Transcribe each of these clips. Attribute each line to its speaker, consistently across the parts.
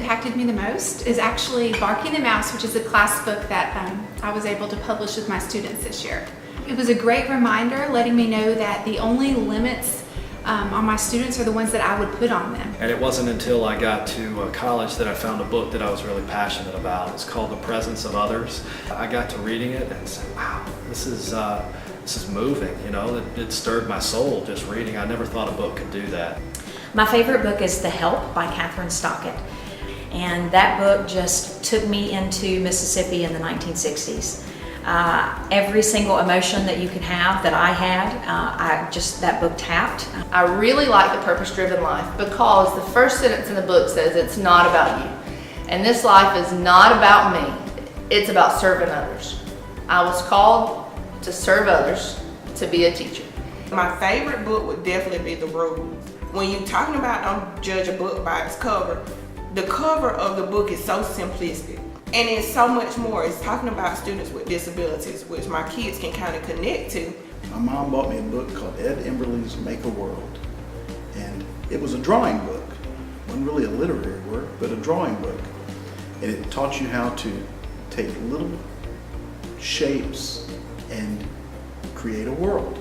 Speaker 1: impacted me the most is actually Barking the Mouse, which is a class book that I was able to publish with my students this year. It was a great reminder letting me know that the only limits on my students are the ones that I would put on them.
Speaker 2: And it wasn't until I got to college that I found a book that I was really passionate about. It's called The Presence of Others. I got to reading it and said, wow, this is moving, you know. It stirred my soul just reading. I never thought a book could do that.
Speaker 3: My favorite book is The Help by Catherine Stockett. And that book just took me into Mississippi in the 1960s. Every single emotion that you could have that I had, that book tapped.
Speaker 4: I really like The Purpose-Driven Life because the first sentence in the book says it's not about you. And this life is not about me, it's about serving others. I was called to serve others, to be a teacher.
Speaker 5: My favorite book would definitely be The Rules. When you're talking about don't judge a book by its cover, the cover of the book is so simplistic. And it's so much more. It's talking about students with disabilities, which my kids can kind of connect to.
Speaker 6: My mom bought me a book called Ed Emberley's Make a World. And it was a drawing book. It wasn't really a literary work, but a drawing book. And it taught you how to take little shapes and create a world.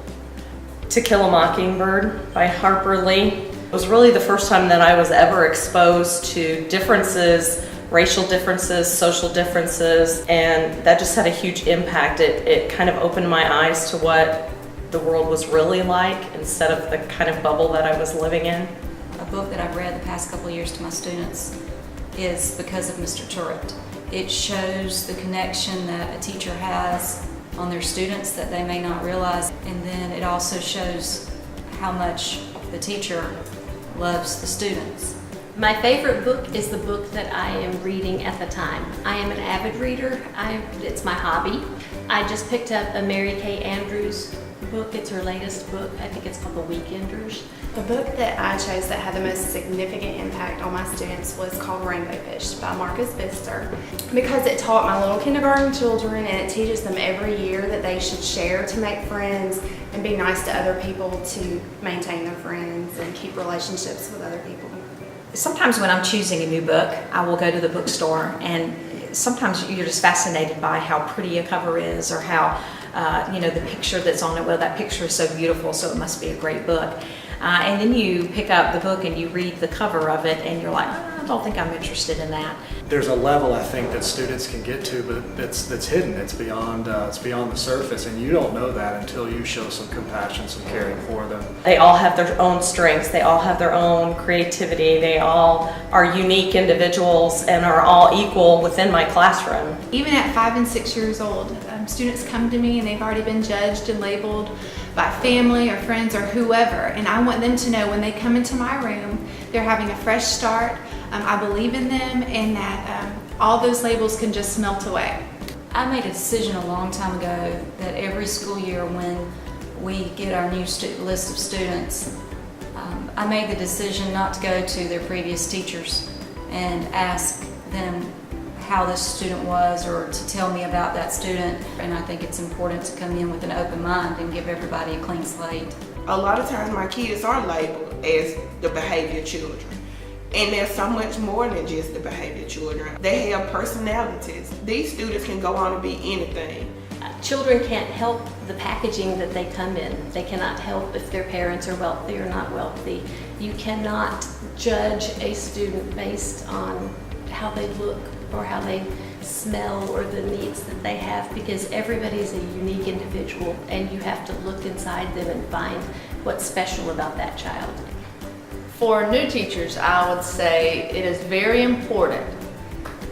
Speaker 7: To Kill a Mockingbird by Harper Lee. It was really the first time that I was ever exposed to differences, racial differences, social differences, and that just had a huge impact. It kind of opened my eyes to what the world was really like instead of the kind of bubble that I was living in.
Speaker 8: A book that I've read the past couple of years to my students is Because of Mr. Turret. It shows the connection that a teacher has on their students that they may not realize, and then it also shows how much the teacher loves the students.
Speaker 9: My favorite book is the book that I am reading at the time. I am an avid reader. It's my hobby. I just picked up a Mary Kay Andrews book. It's her latest book. I think it's called The Weekenders.
Speaker 10: The book that I chose that had the most significant impact on my students was called Rainbow Fish by Marcus Pfister, because it taught my little kindergarten children, and it teaches them every year that they should share to make friends and be nice to other people to maintain their friends and keep relationships with other people.
Speaker 3: Sometimes when I'm choosing a new book, I will go to the bookstore, and sometimes you're just fascinated by how pretty a cover is, or how, the picture that's on it. Well, that picture is so beautiful, so it must be a great book. And then you pick up the book and you read the cover of it, and you're like, I don't think I'm interested in that.
Speaker 2: There's a level I think that students can get to, but that's hidden. It's beyond the surface, and you don't know that until you show some compassion, some caring for them.
Speaker 7: They all have their own strengths, they all have their own creativity, they all are unique individuals and are all equal within my classroom.
Speaker 1: Even at 5 and 6 years old, students come to me and they've already been judged and labeled by family or friends or whoever, and I want them to know when they come into my room, they're having a fresh start. I believe in them, and that all those labels can just melt away.
Speaker 8: I made a decision a long time ago that every school year when we get our new list of students, I made the decision not to go to their previous teachers and ask them how this student was or to tell me about that student. And I think it's important to come in with an open mind and give everybody a clean slate.
Speaker 5: A lot of times my kids are labeled as the behavior children. And there's so much more than just the behavior children. They have personalities. These students can go on to be anything.
Speaker 9: Children can't help the packaging that they come in. They cannot help if their parents are wealthy or not wealthy. You cannot judge a student based on how they look or how they smell or the needs that they have, because everybody is a unique individual, and you have to look inside them and find what's special about that child.
Speaker 4: For new teachers, I would say it is very important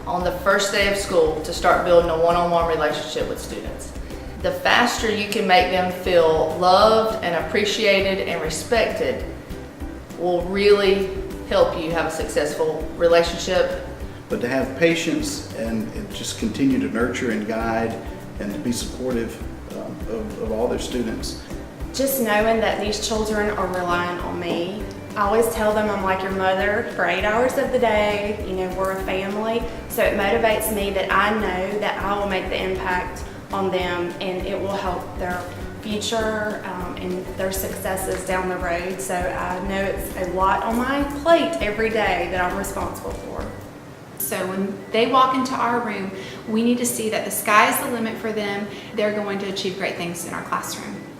Speaker 4: on the first day of school to start building a one-on-one relationship with students. The faster you can make them feel loved and appreciated and respected will really help you have a successful relationship.
Speaker 6: But to have patience and just continue to nurture and guide and to be supportive of all their students.
Speaker 10: Just knowing that these children are relying on me. I always tell them I'm like your mother for 8 hours of the day. We're a family. So it motivates me that I know that I will make the impact on them, and it will help their future and their successes down the road. So I know it's a lot on my plate every day that I'm responsible for.
Speaker 1: So when they walk into our room, we need to see that the sky is the limit for them. They're going to achieve great things in our classroom.